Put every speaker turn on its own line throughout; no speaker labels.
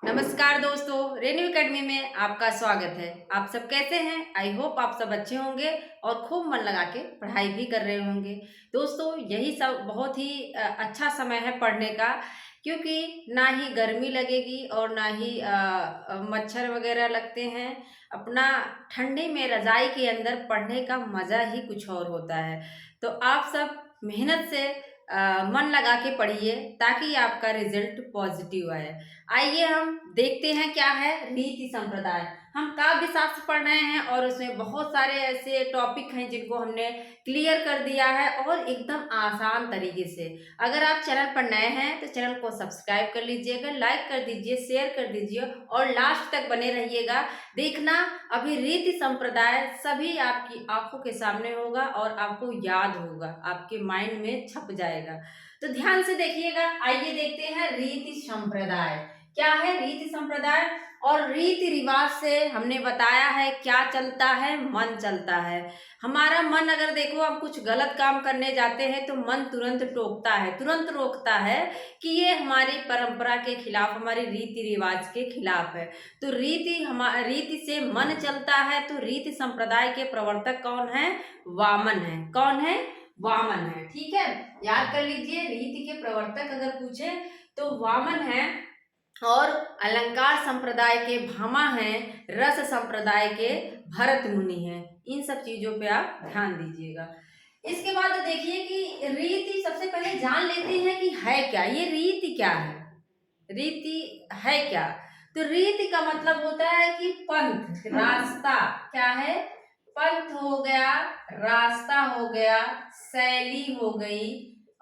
नमस्कार दोस्तों, renew academy में आपका स्वागत है। आप सब कैसे हैं? आई होप आप सब अच्छे होंगे और खूब मन लगा के पढ़ाई भी कर रहे होंगे। दोस्तों, यही सब बहुत ही अच्छा समय है पढ़ने का, क्योंकि ना ही गर्मी लगेगी और ना ही मच्छर वगैरह लगते हैं। अपना ठंडी में रज़ाई के अंदर पढ़ने का मज़ा ही कुछ और होता है। तो आप सब मेहनत से मन लगा के पढ़िए ताकि आपका रिजल्ट पॉजिटिव आए। आइए हम देखते हैं क्या है रीति संप्रदाय। हम काव्य शास्त्र पढ़ रहे हैं और उसमें बहुत सारे ऐसे टॉपिक हैं जिनको हमने क्लियर कर दिया है और एकदम आसान तरीके से। अगर आप चैनल पर नए हैं तो चैनल को सब्सक्राइब कर लीजिएगा, लाइक कर दीजिए, शेयर कर दीजिए और लास्ट तक बने रहिएगा। देखना, अभी रीति संप्रदाय सभी आपकी आंखों के सामने होगा और आपको याद होगा, आपके माइंड में छप जाएगा। तो ध्यान से देखिएगा। आइए देखते हैं रीति संप्रदाय क्या है। रीति संप्रदाय और रीति रिवाज से हमने बताया है क्या चलता है, मन चलता है। हमारा मन, अगर देखो हम कुछ गलत काम करने जाते हैं तो मन तुरंत टोकता है, तुरंत रोकता है कि ये हमारी परंपरा के खिलाफ, हमारी रीति रिवाज के खिलाफ है। तो रीति से मन चलता है। तो रीति संप्रदाय के प्रवर्तक कौन है? वामन है। कौन है? वामन है। ठीक है, याद कर लीजिए। रीति के प्रवर्तक अगर पूछे तो वामन है। और अलंकार संप्रदाय के भामा हैं, रस संप्रदाय के भरत मुनि हैं। इन सब चीजों पे आप ध्यान दीजिएगा। इसके बाद देखिए कि रीति, सबसे पहले जान लेते हैं कि है क्या ये रीति। क्या है रीति? है क्या? तो रीति का मतलब होता है कि पंथ, रास्ता। क्या है? पंथ हो गया, रास्ता हो गया, शैली हो गई।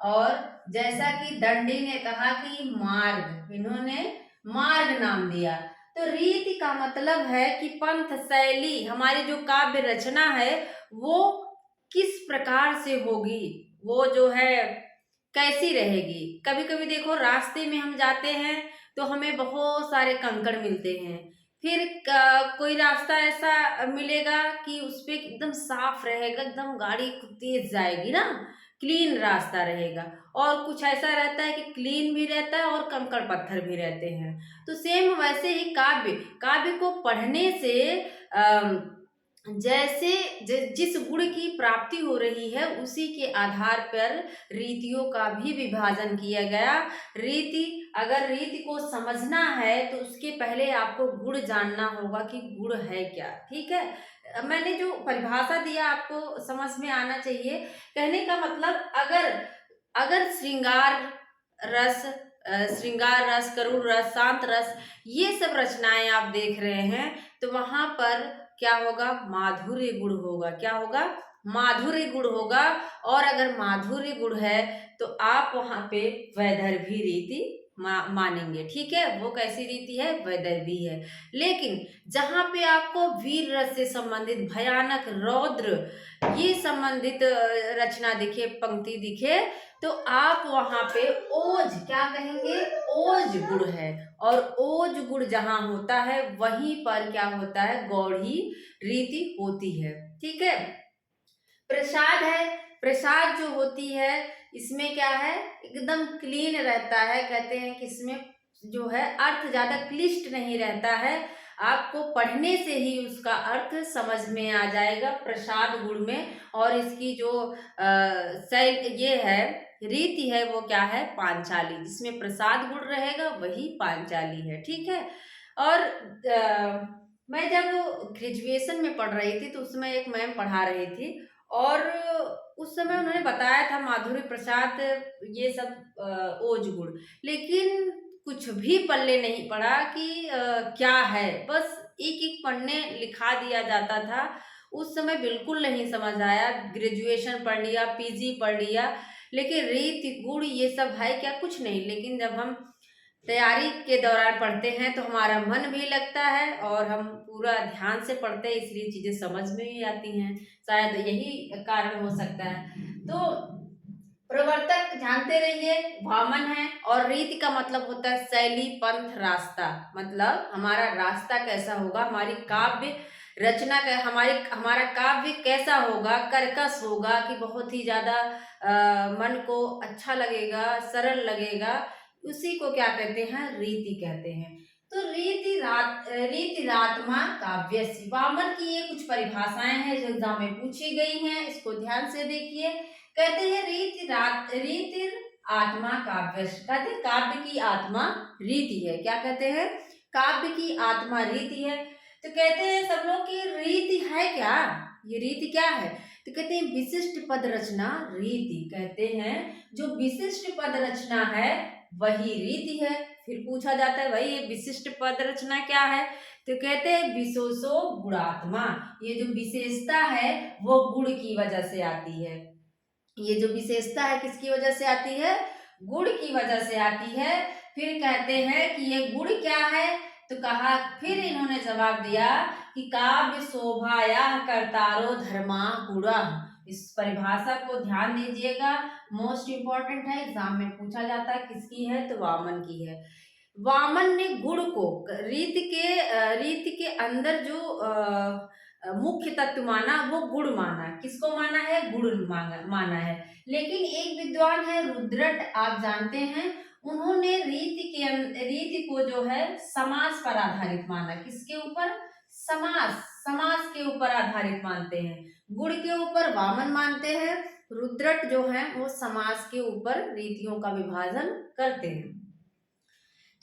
और जैसा कि दंडी ने कहा कि मार्ग, इन्होंने मार्ग नाम दिया। तो रीति का मतलब है कि पंथ, शैली, हमारी जो काव्य रचना है वो किस प्रकार से होगी, वो जो है कैसी रहेगी। कभी कभी देखो रास्ते में हम जाते हैं तो हमें बहुत सारे कंकड़ मिलते हैं। फिर कोई रास्ता ऐसा मिलेगा कि उस पे एकदम साफ रहेगा, एकदम गाड़ी खूब तेज जाएगी ना, क्लीन रास्ता रहेगा। और कुछ ऐसा रहता है कि क्लीन भी रहता है और कंकड़ पत्थर भी रहते हैं। तो सेम वैसे ही काव्य, काव्य को पढ़ने से जैसे जिस गुण की प्राप्ति हो रही है उसी के आधार पर रीतियों का भी विभाजन किया गया। रीति, अगर रीति को समझना है तो उसके पहले आपको गुण जानना होगा कि गुण है क्या। ठीक है, मैंने जो परिभाषा दिया आपको समझ में आना चाहिए। कहने का मतलब, अगर अगर रस श्रृंगार रस, करुण रस, शांत रस, ये सब रचनाएं आप देख रहे हैं तो वहां पर क्या होगा? माधुर्य गुण होगा। क्या होगा? माधुर्य गुण होगा। और अगर माधुर्य गुण है तो आप वहां पे वैदर्भी रीति मानेंगे। ठीक है, वो कैसी रीति है? वैदर्भी है। लेकिन जहां पे आपको वीर रस से संबंधित, भयानक, रौद्र, ये संबंधित रचना दिखे, पंक्ति दिखे, तो आप वहां पे ओज, क्या कहेंगे? ओज गुण है। और ओज गुण जहां होता है वहीं पर क्या होता है? गौड़ी रीति होती है। ठीक है। प्रसाद है। प्रसाद जो होती है इसमें क्या है? एकदम क्लीन रहता है। कहते हैं कि इसमें जो है अर्थ ज्यादा क्लिष्ट नहीं रहता है, आपको पढ़ने से ही उसका अर्थ समझ में आ जाएगा प्रसाद गुण में। और इसकी जो शैल ये है, रीति है, वो क्या है? पांचाली। जिसमें प्रसाद गुण रहेगा वही पांचाली है। ठीक है। और मैं जब ग्रेजुएशन में पढ़ रही थी तो उसमें एक मैम पढ़ा रही थी और उस समय उन्होंने बताया था माधुरी प्रसाद, ये सब ओज गुण। लेकिन कुछ भी पल्ले नहीं पड़ा कि क्या है। बस एक एक पन्ने लिखा दिया जाता था। उस समय बिल्कुल नहीं समझ आया। ग्रेजुएशन पढ़ लिया, पीजी पढ़ लिया, लेकिन रीति गुण ये सब है क्या? कुछ नहीं। लेकिन जब हम तैयारी के दौरान पढ़ते हैं तो हमारा मन भी लगता है और हम पूरा ध्यान से पढ़ते हैं, इसलिए चीजें समझ में भी आती हैं। शायद यही कारण हो सकता है। तो प्रवर्तक जानते रहिए, वामन है। और रीति का मतलब होता है शैली, पंथ, रास्ता। मतलब हमारा रास्ता कैसा होगा, हमारी काव्य रचना का, हमारा काव्य कैसा होगा? कर्कश होगा कि बहुत ही ज्यादा मन को अच्छा लगेगा, सरल लगेगा, उसी को क्या कहते हैं? रीति कहते हैं। तो रीतिरात्मा काव्यस्य, वामन की ये कुछ परिभाषाएं हैं जो एग्जाम में पूछी गई हैं, इसको ध्यान से देखिए। कहते हैं रीति आत्मा काव्यस्य, कहते हैं काव्य की आत्मा रीति है। क्या कहते हैं? काव्य की आत्मा रीति है। तो कहते हैं सब लोग की रीति है क्या? ये रीति क्या है? तो कहते हैं विशिष्ट पद रचना रीति। कहते हैं जो विशिष्ट पद रचना है वही रीति है। फिर पूछा जाता है भाई ये विशिष्ट पद रचना क्या है? तो कहते हैं विशेषो गुणात्मा, ये जो विशेषता है वो गुण की वजह से आती है। ये जो विशेषता है किसकी वजह से आती है? गुण की वजह से आती है। फिर कहते हैं कि ये गुण क्या है? तो कहा, फिर इन्होंने जवाब दिया कि काव्य शोभाया कर्तारो धर्मा गुणा। इस परिभाषा को ध्यान दीजिएगा, मोस्ट इंपॉर्टेंट है, एग्जाम में पूछा जाता है। किसकी है? तो वामन की है। वामन ने गुण को रीति के अंदर जो मुख्य तत्व माना वो गुण माना। किसको माना है? गुण माना है। लेकिन एक विद्वान है रुद्रट, आप जानते हैं, उन्होंने रीति को जो है समास पर आधारित माना। किसके ऊपर? समास के ऊपर आधारित मानते हैं। गुण के ऊपर वामन मानते हैं, रुद्रट जो है वो समास के ऊपर रीतियों का विभाजन करते हैं।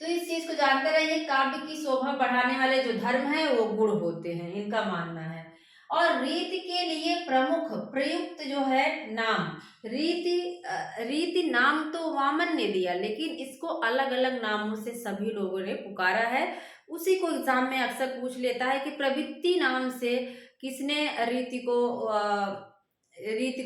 तो इस चीज को जानते रहिए, काव्य की शोभा बढ़ाने वाले जो धर्म है वो गुण होते हैं, इनका मानना है। और रीति के लिए प्रमुख प्रयुक्त जो है नाम, रीति नाम तो वामन ने दिया, लेकिन इसको अलग अलग नामों से सभी लोगों ने पुकारा है। उसी को एग्जाम में अक्सर पूछ लेता है कि प्रवृत्ति नाम से किसने रीति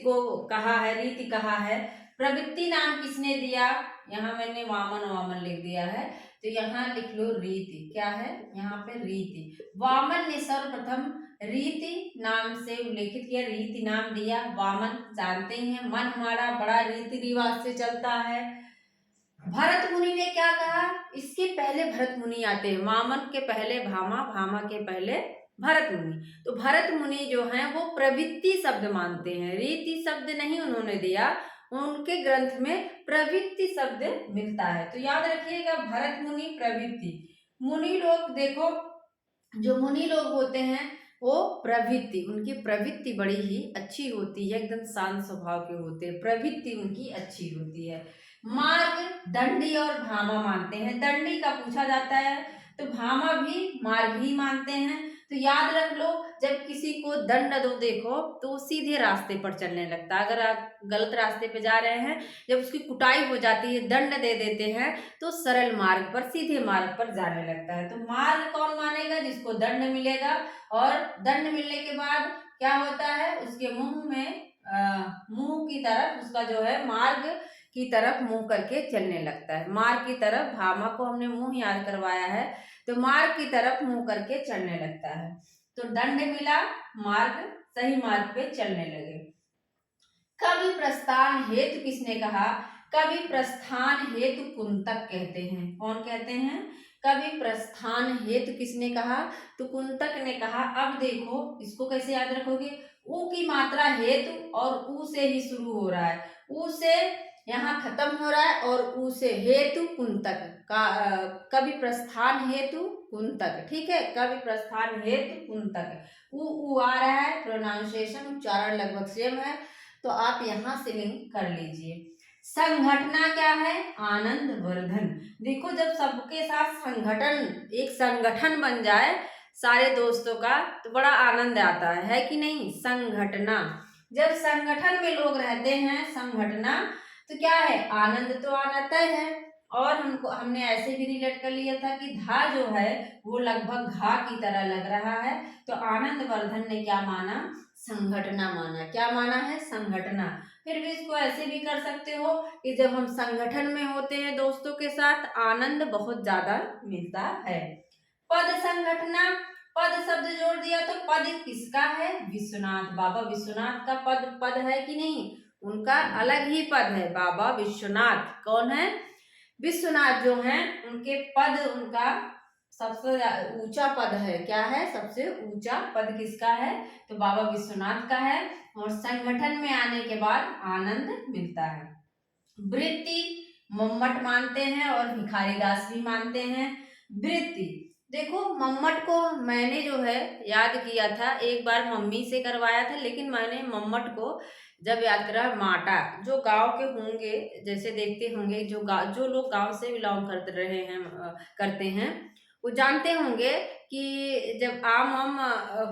को कहा है, रीति कहा है। प्रवृत्ति नाम किसने दिया? यहाँ मैंने वामन लिख दिया है, तो यहाँ लिख लो रीति। क्या है यहाँ पे? रीति। वामन ने सर्वप्रथम रीति नाम से उल्लेखित किया, रीति नाम दिया। वामन जानते हैं मन हमारा बड़ा रीति रिवाज से चलता है। भरत मुनि ने क्या कहा? इसके पहले भरत मुनि आते हैं, वामन के पहले भामा, भामा के पहले भरत मुनि। तो भरत मुनि जो हैं वो प्रवृत्ति शब्द मानते हैं, रीति शब्द नहीं उन्होंने दिया, उनके ग्रंथ में प्रवृत्ति शब्द मिलता है। तो याद रखिएगा, भरत मुनि प्रवृत्ति। मुनि लोग देखो, जो मुनि लोग होते हैं वो प्रवृत्ति, उनकी प्रवृत्ति बड़ी ही अच्छी होती है, एकदम शांत स्वभाव के होते हैं, प्रवृत्ति उनकी अच्छी होती है। मार्ग, दंडी और भामा मानते हैं। दंडी का पूछा जाता है तो भामा भी मार्ग ही मानते हैं। तो याद रख लो, जब किसी को दंड दो देखो तो सीधे रास्ते पर चलने लगता है। अगर आप गलत रास्ते पे जा रहे हैं, जब उसकी कुटाई हो जाती है, दंड दे देते हैं, तो सरल मार्ग पर, सीधे मार्ग पर जाने लगता है। तो मार्ग कौन मानेगा? जिसको दंड मिलेगा। और दंड मिलने के बाद क्या होता है? उसके मुंह में मुंह की तरफ उसका जो है मार्ग की तरफ मुंह करके चलने लगता है। मार्ग की तरफ, भामा को हमने मुंह याद करवाया है, तो मार्ग की तरफ मुंह करके चलने लगता है। तो दंड मिला, मार्ग, सही मार्ग पे चलने लगे। कवि प्रस्थान हेतु किसने कहा? कवि प्रस्थान हेतु कुंतक कहते हैं। कौन कहते हैं? कवि प्रस्थान हेतु किसने कहा? तो कुंतक ने कहा। अब देखो इसको कैसे याद रखोगे? ऊ की मात्रा हेतु और ऊ से ही शुरू हो रहा है, ऊ से यहाँ खत्म हो रहा है, और ऊ से हेतु कुंतक का, कवि प्रस्थान हेतु कुंतक। ठीक है, कवि प्रस्थान हेतु कुंतक। ऊ आ रहा है, प्रोनाउंसिएशन, उच्चारण लगभग सेम है, तो आप यहाँ से लिंक कर लीजिए। संघटना क्या है? आनंद वर्धन। देखो जब सबके साथ संगठन, एक संगठन बन जाए सारे दोस्तों का, तो बड़ा आनंद आता है कि नहीं? संघटना, जब संगठन में लोग रहते हैं, संघटना, तो क्या है? आनंद तो आना तय है। और हमने ऐसे भी रिलेट कर लिया था कि धा जो है वो लगभग घा की तरह लग रहा है, तो आनंद वर्धन ने क्या माना? संघटना माना। क्या माना है? संघटना। फिर भी इसको ऐसे भी कर सकते हो कि जब हम संगठन में होते हैं दोस्तों के साथ, आनंद बहुत ज्यादा मिलता है। पद संघटना, पद शब्द जोड़ दिया तो पद किसका है? विश्वनाथ, बाबा विश्वनाथ का पद है कि नहीं? उनका अलग ही पद है, बाबा विश्वनाथ। कौन है? विश्वनाथ जो हैं, उनके पद, उनका सबसे ऊंचा पद है। क्या है? सबसे ऊंचा पद किसका है? तो बाबा विश्वनाथ का है। और संगठन में आने के बाद आनंद मिलता है। वृत्ति मम्मट मानते हैं और भिखारीदास भी मानते हैं। वृत्ति। देखो, मम्मट को मैंने जो है याद किया था, एक बार मम्मी से करवाया था, लेकिन मैंने मम्मट को जब याद करा, माटा, जो गांव के होंगे, जैसे देखते होंगे, जो लोग गांव से बिलोंग कर रहे हैं, करते हैं, वो जानते होंगे कि जब आम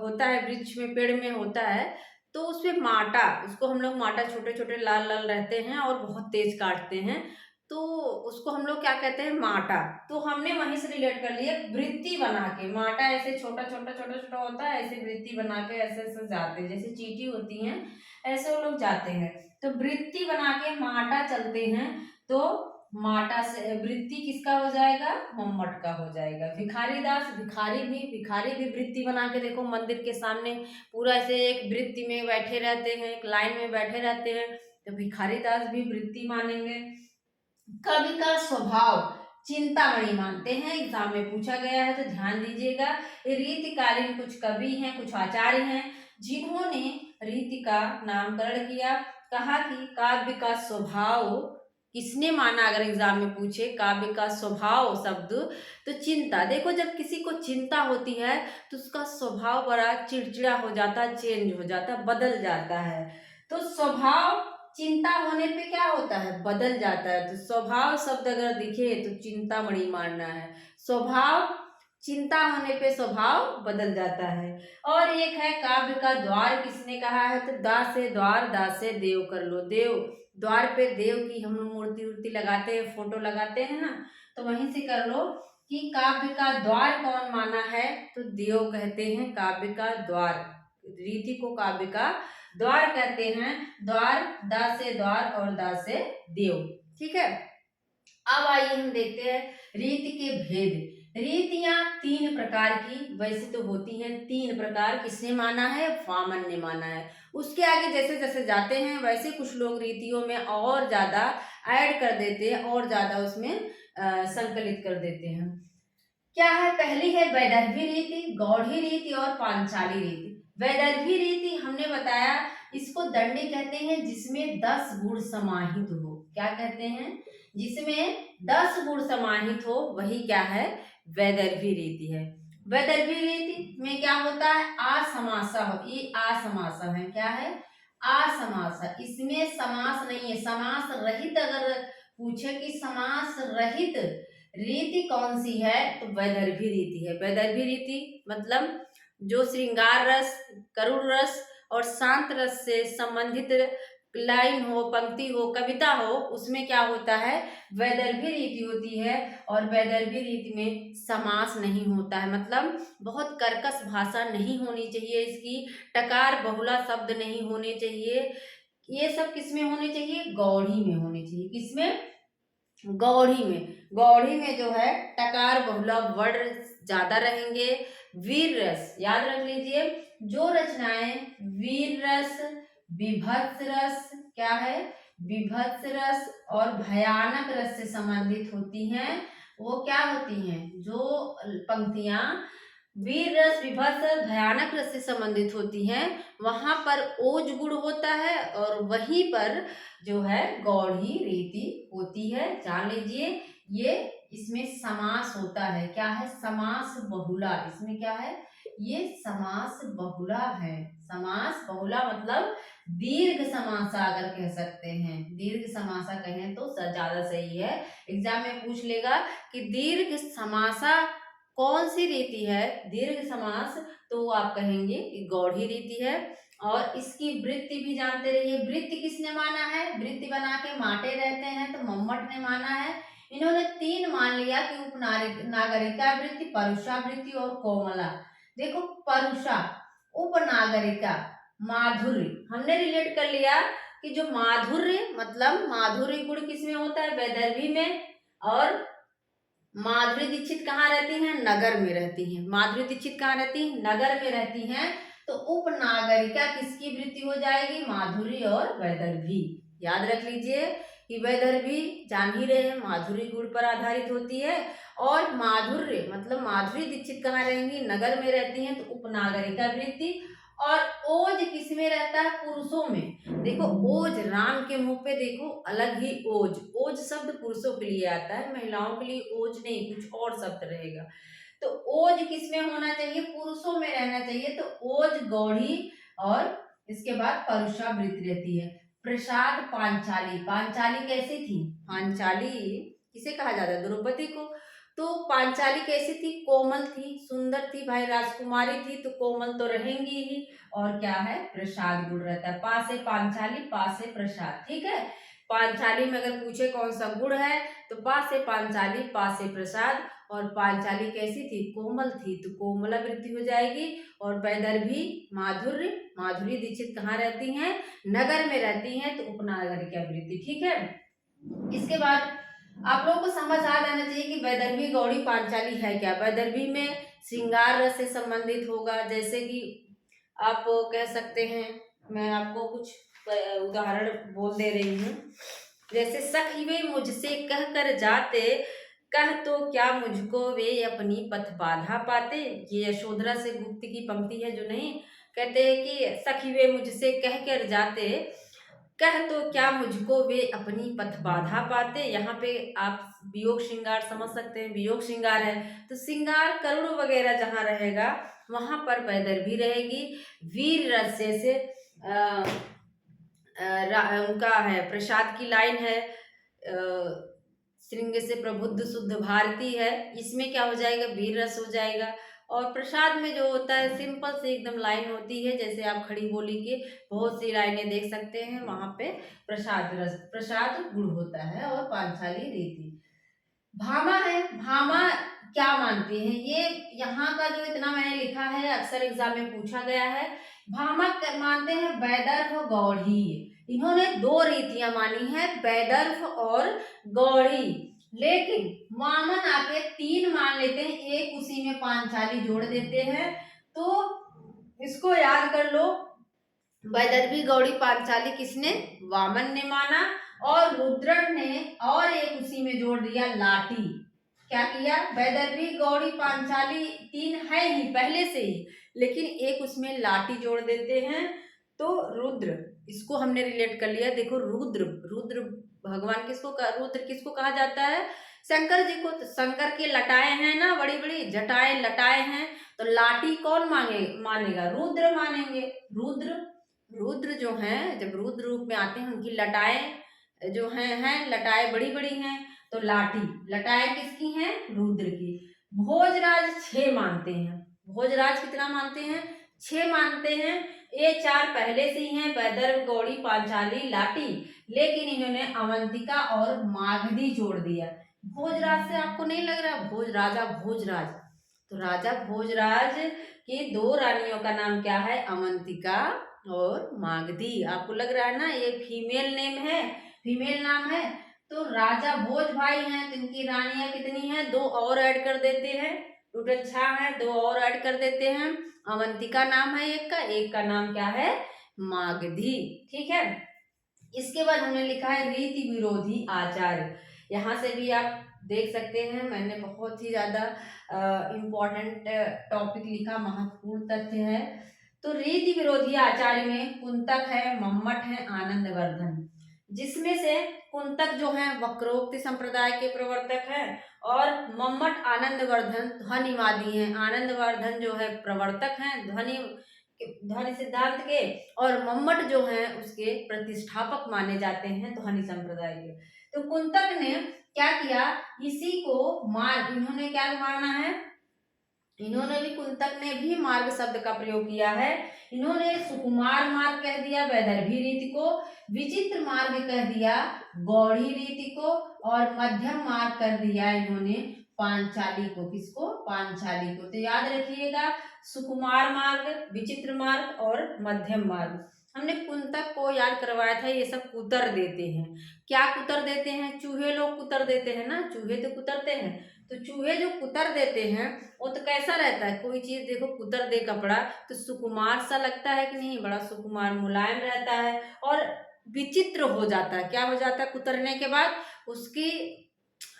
होता है, वृक्ष में, पेड़ में होता है, तो उसमें माटा, उसको हम लोग माटा, छोटे छोटे लाल लाल रहते हैं और बहुत तेज काटते हैं, तो उसको हम लोग क्या कहते हैं, माटा। तो हमने वहीं से रिलेट कर लिया, वृत्ति बना के, माटा ऐसे छोटा छोटा छोटा छोटा होता है, ऐसे वृत्ति बना के ऐसे ऐसे जाते हैं, जैसे चींटी होती हैं, ऐसे वो लोग जाते हैं। तो वृत्ति बना के माटा चलते हैं, तो माटा से वृत्ति किसका हो जाएगा, मम्मट का हो जाएगा। भिखारी दास, भिखारी भी वृत्ति बना के, देखो मंदिर के सामने पूरा ऐसे एक वृत्ति में बैठे रहते हैं, एक लाइन में बैठे रहते हैं, तो भिखारी दास भी वृत्ति मानेंगे। कवि का स्वभाव चिंतामणि मानते हैं, एग्जाम में पूछा गया है, तो ध्यान दीजिएगा। ये रीतिकालीन कुछ कवि हैं, कुछ आचार्य हैं, जिन्होंने रीति का नामकरण किया। कहा कि काव्य का स्वभाव किसने माना, अगर एग्जाम में पूछे काव्य का स्वभाव शब्द, तो चिंता। देखो, जब किसी को चिंता होती है तो उसका स्वभाव बड़ा चिड़चिड़ा हो जाता है, चेंज हो जाता है, बदल जाता है। तो स्वभाव चिंता होने पे क्या होता है, बदल जाता है। तो स्वभाव शब्द अगर दिखे तो चिंतामणि मानना है। स्वभाव, चिंता होने पे स्वभाव बदल जाता है। और एक है काव्य का द्वार किसने कहा है, तो दा से द्वार, दा से देव कर लो। देव, द्वार पे देव की हम लोग मूर्ति उर्ति लगाते हैं, फोटो लगाते हैं ना, तो वहीं से कर लो कि काव्य का द्वार कौन माना है, तो देव कहते हैं काव्य का द्वार। रीति को काव्य का द्वार कहते हैं। द्वार, दा से द्वार और दा से देव। ठीक है, अब आइए हम देखते हैं रीति के भेद। रीतियां तीन प्रकार की वैसे तो होती हैं, तीन प्रकार किसने माना है, वामन ने माना है। उसके आगे जैसे जैसे जाते हैं वैसे कुछ लोग रीतियों में और ज्यादा ऐड कर देते हैं, और ज्यादा उसमें संकलित कर देते हैं। क्या है, पहली है वैदर्भी रीति, गौड़ी रीति और पांचाली रीति। वैदर्भी रीति हमने बताया, इसको दंडी कहते हैं, जिसमें 10 गुण समाहित हो। क्या कहते हैं, जिसमें 10 गुण समाहित हो, वही क्या है, वैदर्भी रीति है। वैदर्भी रीति में क्या होता है, असमासा हो, ये असमासा है, क्या है, असमासा। इसमें समास नहीं है, समास रहित अगर पूछे कि समास रहित रीति कौन सी है, तो वैदर्भी रीति है। वैदर्भी रीति मतलब जो श्रृंगार रस, करुण रस और शांत रस से संबंधित लाइन हो, पंक्ति हो, कविता हो, उसमें क्या होता है, वैदर्भी रीति होती है। और वैदर्भी रीति में समास नहीं होता है, मतलब बहुत कर्कश भाषा नहीं होनी चाहिए इसकी, टकार बहुला शब्द नहीं होने चाहिए। ये सब किसमें होने चाहिए, गौड़ी में होने चाहिए। किसमें, गौड़ी में। गौड़ी में जो है टकार बहुला वर्ड ज्यादा रहेंगे। वीर रस, याद रख लीजिए, जो रचनाएं वीर रस, विभत्स रस, क्या है, विभत्स रस और भयानक रस से संबंधित होती हैं, वो क्या होती हैं, जो पंक्तियां वीर रस, विभत्स रस, भयानक रस से संबंधित होती हैं, वहां पर ओज गुण होता है, और वहीं पर जो है गौड़ी रीति होती है। जान लीजिए, ये इसमें समास होता है, क्या है, समास बहुला। इसमें क्या है, ये समास बहुला है। समास बहुला मतलब दीर्घ समासा अगर कह सकते हैं, दीर्घ समासा कहें तो ज्यादा सही है। एग्जाम में पूछ लेगा कि दीर्घ समासा कौन सी रीति है, दीर्घ समास, तो आप कहेंगे कि गौड़ी रीति है। और इसकी वृत्ति भी जानते रहिए। वृत्ति किसने माना है, वृत्ति बना के माटे रहते हैं, तो मम्मट ने माना है। इन्होंने 3 मान लिया कि उपनागरिका वृत्ति, परुषा वृत्ति और कोमला। देखो, परुषा, उपनागरिका, माधुर्य, हमने रिलेट कर लिया कि जो माधुर्य, मतलब माधुर्य गुण किसमें होता है, वैदर्भी में। और माधुरी दीक्षित कहाँ रहती हैं, नगर में रहती हैं। माधुरी दीक्षित कहाँ रहती हैं, नगर में रहती हैं। तो उपनागरिका किसकी वृत्ति हो जाएगी, माधुरी और वैदर्भी। याद रख लीजिए कि वैदर्भी जान ही रहे हैं, माधुरी गुण पर आधारित होती है। और माधुर्य मतलब माधुरी दीक्षित कहाँ रहेंगी, नगर में रहती हैं, तो उपनागरिका वृत्ति। और ओज किसमें रहता है? पुरुषों में। देखो ओज, राम के मुंह पे देखो अलग ही ओज, ओज शब्द पुरुषों के लिए आता है, महिलाओं के लिए ओज नहीं, कुछ और शब्द रहेगा। तो ओज किसमें होना चाहिए? पुरुषों में रहना चाहिए। तो ओज गौड़ी और इसके बाद परुषा वृत्ति रहती है। प्रसाद पांचाली, पांचाली कैसी थी? पांचाली किसे कहा जाता है? द्रौपदी को। तो पांचाली कैसी थी? कोमल थी, सुंदर थी, भाई राजकुमारी थी, तो कोमल तो रहेंगी ही। और क्या है? प्रसाद गुण रहता है। पा से पांचाली, पा से प्रसाद, ठीक है। पांचाली में अगर पूछे कौन सा गुण है, तो पा से पांचाली, पा से प्रसाद। और पांचाली कैसी थी? कोमल थी, तो कोमला वृत्ति हो जाएगी। और वैदर्भी माधुर्य, माधुरी दीक्षित कहाँ रहती हैं? नगर में रहती हैं, तो उपनागरिका वृत्ति, ठीक है। इसके बाद आप लोगों को समझ आ जाना चाहिए कि वैदर्भी गौड़ी पांचाली है क्या। वैदर्भी में श्रृंगार रस से संबंधित होगा, जैसे कि आप कह सकते हैं, मैं आपको कुछ उदाहरण बोल दे रही हूँ। जैसे सखी वे मुझसे कह कर जाते, कह तो क्या मुझको वे अपनी पथ बाधा पाते। ये यशोधरा से गुप्त की पंक्ति है जो नहीं, कहते हैं कि सखी वे मुझसे कह कर जाते, कह तो क्या मुझको वे अपनी पथ बाधा पाते। यहाँ पे आप वियोग श्रृंगार समझ सकते हैं, वियोग श्रृंगार है तो श्रृंगार करुण वगैरह जहाँ रहेगा वहां पर वैदर्भी रहेगी। वीर रस्य से उनका है प्रसाद की लाइन है, श्रृंग से प्रबुद्ध शुद्ध भारती है, इसमें क्या हो जाएगा? वीर रस हो जाएगा। और प्रसाद में जो होता है सिंपल से एकदम लाइन होती है, जैसे आप खड़ी बोली के बहुत सी लाइनें देख सकते हैं, वहां पे प्रसाद रस, प्रसाद गुण होता है। और पांचाली रीति। भामा है, भामा क्या मानती है? ये यहाँ का जो इतना मैंने लिखा है अक्सर एग्जाम में पूछा गया है। भामा मानते हैं वैदर्भ गौड़ी। इन्होंने दो रीतियां मानी है, वैदर्भ और गौड़ी, लेकिन वामन आके तीन मान लेते हैं, एक उसी में पांचाली जोड़ देते हैं। तो इसको याद कर लो, वैदर्भी गौड़ी पांचाली किसने? वामन ने माना। और रुद्रट ने और एक उसी में जोड़ दिया, लाटी। क्या किया? वैदर्भी गौड़ी पांचाली तीन है ही पहले से ही, लेकिन एक उसमें लाटी जोड़ देते हैं। तो रुद्र, इसको हमने रिलेट कर लिया। देखो रुद्र, रुद्र भगवान किसको रुद्र किसको कहा जाता है? शंकर जी को। तो शंकर के लटाए हैं ना, बड़ी बड़ी जटाएं लटाए हैं, तो लाटी कौन मानेगा? रुद्र मानेंगे। रुद्र, रुद्र जो हैं जब रुद्र रूप में आते हैं, उनकी लटाएं जो हैं लटाएं बड़ी बड़ी हैं, तो लाठी लटाएं किसकी हैं? रुद्र की। भोजराज 6 मानते हैं। भोजराज कितना मानते हैं? 6 मानते हैं। ये 4 पहले से ही हैं, वैदर्भ गौड़ी पांचाली लाटी, लेकिन इन्होंने अवंतिका और मागधी जोड़ दिया। भोजराज से आपको नहीं लग रहा? राजा भोजराज, तो राजा भोजराज की 2 रानियों का नाम क्या है? अवंतिका और मागधी। आपको लग रहा है ना ये फीमेल नेम है, फीमेल नाम है। तो राजा भोज भाई हैं, तो इनकी रानियां कितनी हैं? 2 और ऐड कर देते हैं, टोटल 6 है, 2 और ऐड कर देते हैं। अवंतिका नाम है एक का नाम क्या है? मागधी, ठीक है। इसके बाद हमने लिखा है रीति विरोधी आचार्य। यहाँ से भी आप देख सकते हैं, मैंने बहुत ही ज्यादा इम्पोर्टेंट टॉपिक लिखा, महत्वपूर्ण तथ्य है। तो रीति विरोधी आचार्य में कुंतक है, मम्मट है, आनंदवर्धन, जिसमें से कुंतक जो है वक्रोक्ति संप्रदाय के प्रवर्तक हैं, और मम्मट आनंदवर्धन ध्वनिवादी हैं। आनंदवर्धन जो है प्रवर्तक हैं ध्वनि सिद्धांत के, और मम्मट जो हैं उसके प्रतिष्ठापक माने जाते हैं ध्वनि संप्रदाय के। तो कुंतक ने क्या किया? इसी को मार्ग, इन्होंने क्या माना है? इन्होंने भी, कुंतक ने भी मार्ग शब्द का प्रयोग किया है। इन्होंने सुकुमार मार्ग कह दिया वैदर्भी रीति को, विचित्र मार्ग कह दिया गौड़ी रीति को, और मध्यम मार्ग कर दिया इन्होंने पांचाली को। किसको? पांचाली को। तो याद रखिएगा, सुकुमार मार्ग, विचित्र मार्ग और मध्यम मार्ग। हमने कुंतक को याद करवाया था, ये सब कुतर देते हैं। क्या कुतर देते हैं? चूहे लोग कुतर देते हैं ना, चूहे तो कुतरते हैं। तो चूहे जो कुतर देते हैं वो तो कैसा रहता है? कोई चीज देखो कुतर दे कपड़ा तो सुकुमार सा लगता है कि नहीं? बड़ा सुकुमार मुलायम रहता है, और विचित्र हो जाता है। क्या हो जाता है? कुतरने के बाद उसकी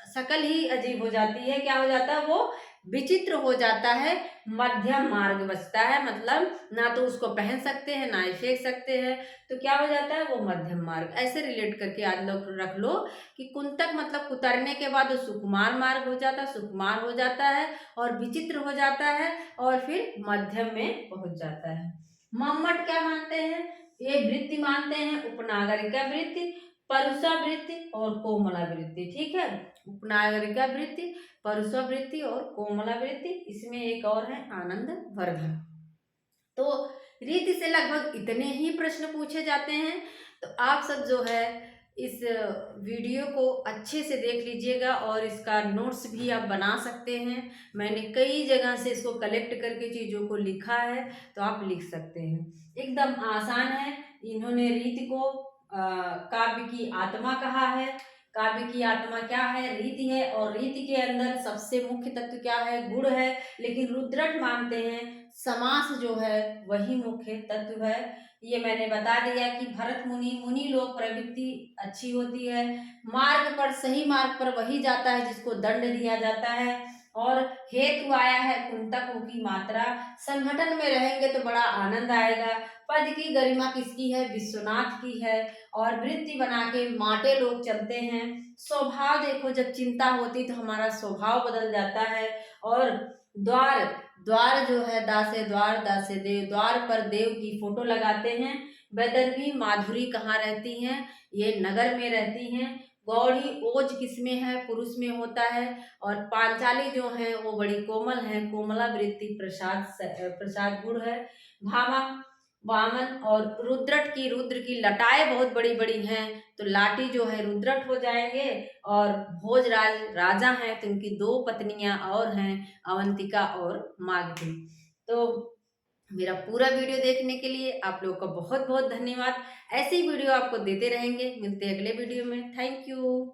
शकल ही अजीब हो जाती है। क्या हो जाता है? वो विचित्र हो जाता है, मध्यम मार्ग बचता है, मतलब ना तो उसको पहन सकते हैं ना ही फेंक सकते हैं, तो क्या हो जाता है वो मध्यम मार्ग। ऐसे रिलेट करके आज लोग रख लो कि कुंतक मतलब कुतरने के बाद वो सुकुमार मार्ग हो जाता है, सुकुमार हो जाता है और विचित्र हो जाता है और फिर मध्यम में पहुंच जाता है। मम्मट क्या मानते हैं, ये वृत्ति मानते हैं, उपनागरिका वृत्ति, परुषा वृत्ति और कोमला वृत्ति। ठीक है, उपनागरिका वृत्ति, परुषा वृत्ति और कोमला वृत्ति, इसमें एक और है आनंद वर्धन। तो रीति से लगभग इतने ही प्रश्न पूछे जाते हैं। तो आप सब जो है इस वीडियो को अच्छे से देख लीजिएगा और इसका नोट्स भी आप बना सकते हैं। मैंने कई जगह से इसको कलेक्ट करके चीज़ों को लिखा है, तो आप लिख सकते हैं। एकदम आसान है। इन्होंने रीति को काव्य की आत्मा कहा है। काव्य की आत्मा क्या है, रीति है, और रीति के अंदर सबसे मुख्य तत्व क्या है, गुण है। लेकिन रुद्रट मानते हैं समास जो है वही मुख्य तत्व है। ये मैंने बता दिया कि भरत मुनि लोग प्रवृत्ति अच्छी होती है। मार्ग पर, सही मार्ग पर वही जाता है जिसको दंड दिया जाता है। और हेतु आया है कुंतकों की मात्रा। संगठन में रहेंगे तो बड़ा आनंद आएगा। पद की गरिमा किसकी है, विश्वनाथ की है। और वृत्ति बना के माटे लोग चलते हैं। स्वभाव देखो, जब चिंता होती तो हमारा स्वभाव बदल जाता है। और द्वार, द्वार जो है दासे द्वार दासे देव, द्वार पर देव की फोटो लगाते हैं। वैदर्भी माधुरी कहाँ रहती हैं, ये नगर में रहती हैं। गौड़ी ओज किसमें है, पुरुष में होता है। और पांचाली जो है वो बड़ी कोमल है, कोमला वृत्ति प्रसाद प्रसाद गुण है। भामा, वामन और रुद्रट की, रुद्र की लटाएं बहुत बड़ी बड़ी हैं, तो लाटी जो है रुद्रट हो जाएंगे। और भोजराज राजा हैं तो इनकी दो पत्नियां और हैं, अवंतिका और मागधी। तो मेरा पूरा वीडियो देखने के लिए आप लोगों का बहुत बहुत धन्यवाद। ऐसी वीडियो आपको देते रहेंगे, मिलते हैं अगले वीडियो में। Thank you.